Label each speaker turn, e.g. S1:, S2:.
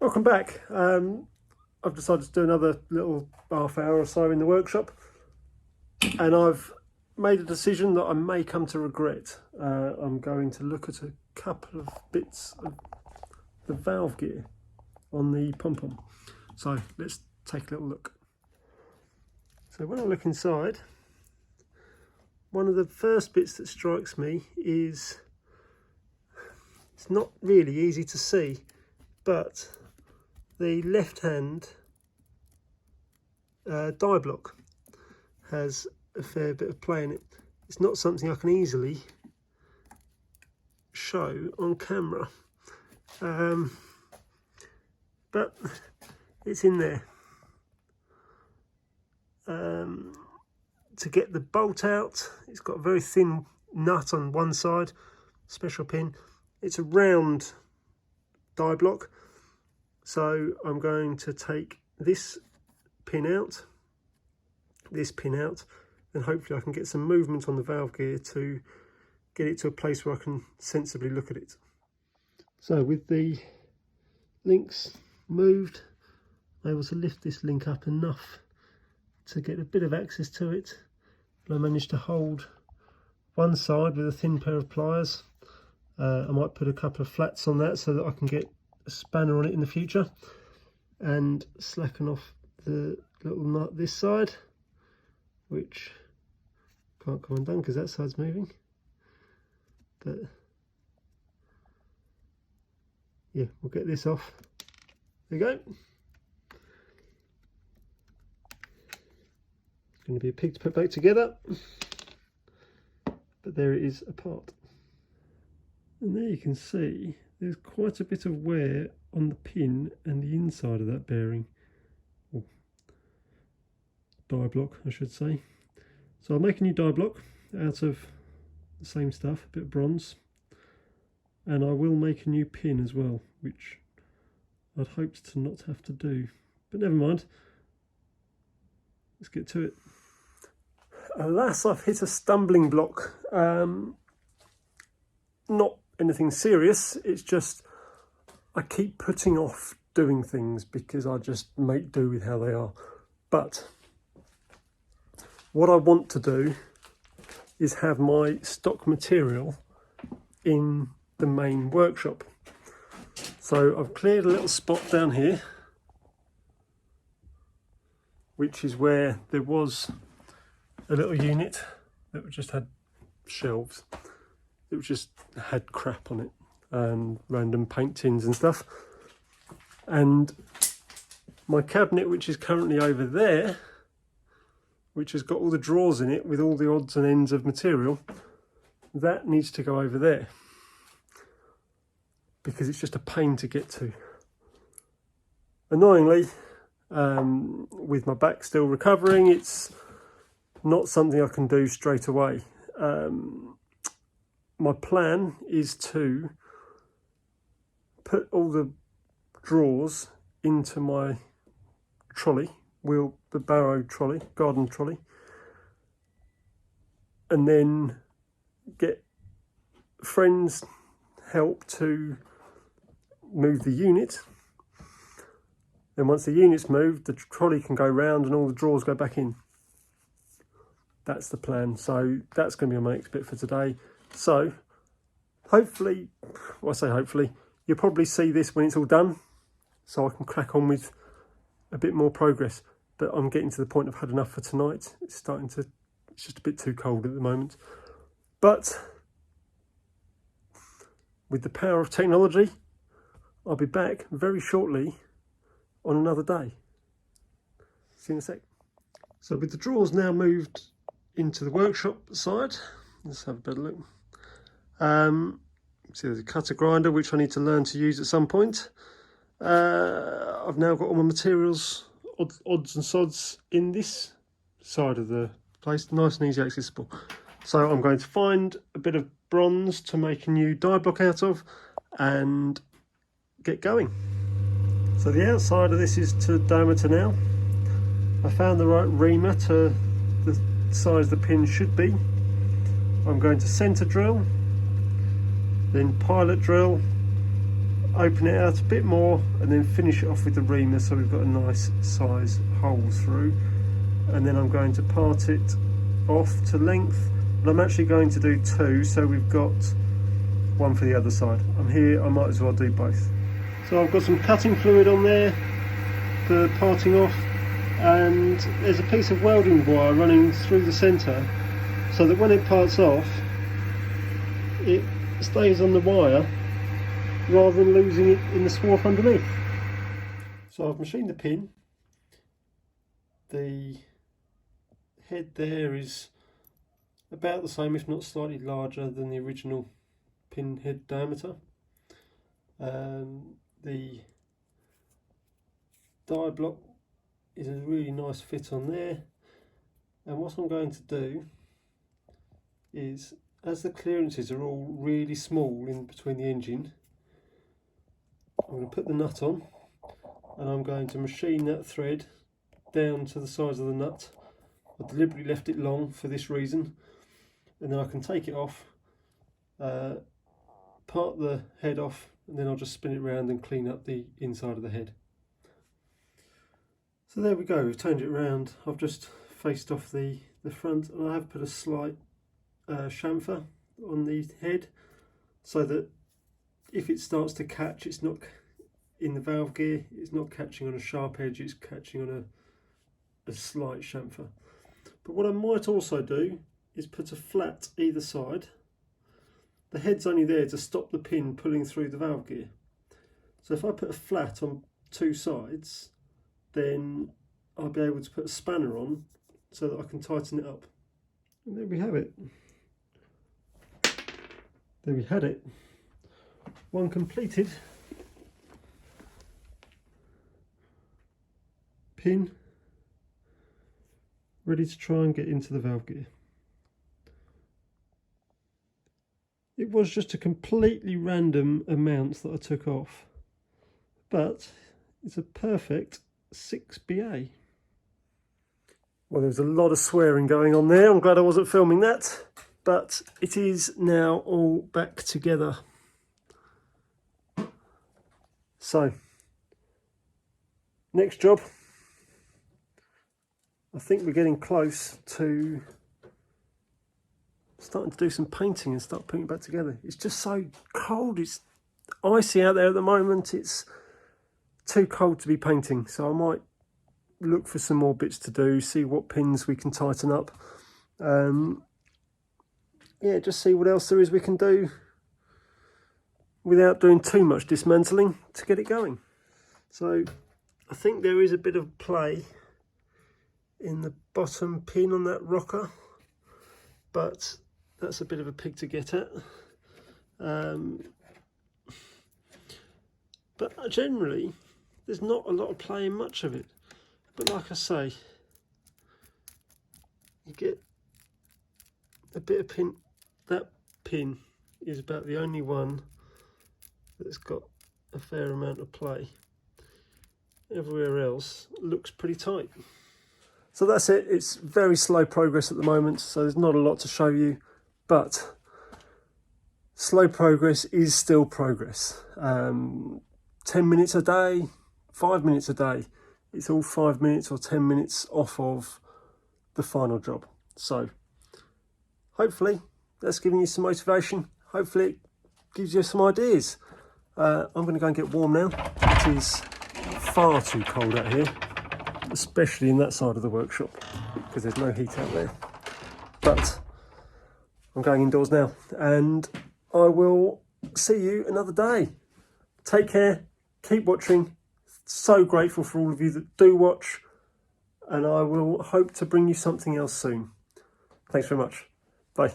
S1: Welcome back. I've decided to do another little half hour or so in the workshop, and I've made a decision that I may come to regret. I'm going to look at a couple of bits of the valve gear on the Pompom. So let's take a little look. So when I look inside, one of the first bits that strikes me is it's not really easy to see, but the left hand die block has a fair bit of play in it. It's not something I can easily show on camera, but it's in there. To get the bolt out, it's got a very thin nut on one side, special pin. It's a round die block, so I'm going to take this pin out, and hopefully I can get some movement on the valve gear to get it to a place where I can sensibly look at it. So with the links moved, I'm able to lift this link up enough to get a bit of access to it. And I managed to hold one side with a thin pair of pliers. I might put a couple of flats on that so that I can get a spanner on it in the future, and slacken off the little nut this side, which can't come undone because that side's moving. But yeah, we'll get this off. There you go. It's going to be a pig to put back together, but there it is apart. And there you can see there's quite a bit of wear on the pin and the inside of that bearing, or die block I should say. So I'll make a new die block out of the same stuff, a bit of bronze, and I will make a new pin as well, which I'd hoped to not have to do, but never mind. Let's get to it. Alas, I've hit a stumbling block. Not anything serious, it's just I keep putting off doing things because I just make do with how they are. But what I want to do is have my stock material in the main workshop. So I've cleared a little spot down here, which is where there was a little unit that just had shelves. It just had crap on it, random paint tins and stuff. And my cabinet, which is currently over there, which has got all the drawers in it with all the odds and ends of material, that needs to go over there because it's just a pain to get to. Annoyingly, with my back still recovering, it's not something I can do straight away. My plan is to put all the drawers into my trolley, the barrow trolley, garden trolley, and then get friends' help to move the unit. Then once the unit's moved, the trolley can go round and all the drawers go back in. That's the plan. So that's going to be my next bit for today. So hopefully, well, I say hopefully, you'll probably see this when it's all done, so I can crack on with a bit more progress. But I'm getting to the point I've had enough for tonight. It's just a bit too cold at the moment. But with the power of technology, I'll be back very shortly on another day. See you in a sec. So with the drawers now moved into the workshop side, let's have a better look. See, there's a cutter grinder which I need to learn to use at some point. I've now got all my materials, odds and sods, in this side of the place, nice and easy accessible. So I'm going to find a bit of bronze to make a new die block out of and get going. So the outside of this is to diameter now. I found the right reamer to the size the pin should be. I'm going to centre drill, then pilot drill open it out a bit more and then finish it off with the reamer so we've got a nice size hole through, and then I'm going to part it off to length, and I'm actually going to do two so we've got one for the other side. I'm here, I might as well do both. So I've got some cutting fluid on there for parting off, and there's a piece of welding wire running through the centre so that when it parts off it stays on the wire rather than losing it in the swarf underneath. So I've machined the pin. The head there is about the same, if not slightly larger than the original pin head diameter. The die block is a really nice fit on there, and what I'm going to do is, as the clearances are all really small in between the engine, I'm going to put the nut on and I'm going to machine that thread down to the size of the nut. I deliberately left it long for this reason, and then I can take it off, part the head off, and then I'll just spin it around and clean up the inside of the head. So there we go, we've turned it around. I've just faced off the front, and I have put a slight chamfer on the head so that if it starts to catch, it's not in the valve gear, it's not catching on a sharp edge, it's catching on a slight chamfer. But what I might also do is put a flat either side. The head's only there to stop the pin pulling through the valve gear. So if I put a flat on two sides, then I'll be able to put a spanner on so that I can tighten it up. And there we have it. There we had it. One completed. Pin ready to try and get into the valve gear. It was just a completely random amount that I took off, but it's a perfect 6BA. Well, there's a lot of swearing going on there. I'm glad I wasn't filming that, but it is now all back together. So, next job. I think we're getting close to starting to do some painting and start putting it back together. It's just so cold, it's icy out there at the moment, it's too cold to be painting, so I might look for some more bits to do, see what pins we can tighten up, yeah, just see what else there is we can do without doing too much dismantling to get it going. So I think there is a bit of play in the bottom pin on that rocker, but that's a bit of a pig to get at. But generally there's not a lot of play in much of it, but like I say, you get a bit of pin. That pin is about the only one that's got a fair amount of play. Everywhere else looks pretty tight. So that's it. It's very slow progress at the moment, so there's not a lot to show you, but slow progress is still progress. 10 minutes a day, 5 minutes a day, it's all 5 minutes or 10 minutes off of the final job. So hopefully that's giving you some motivation. Hopefully it gives you some ideas. I'm going to go and get warm now. It is far too cold out here, especially in that side of the workshop, because there's no heat out there. But I'm going indoors now, and I will see you another day. Take care, keep watching. So grateful for all of you that do watch, and I will hope to bring you something else soon. Thanks very much. Bye.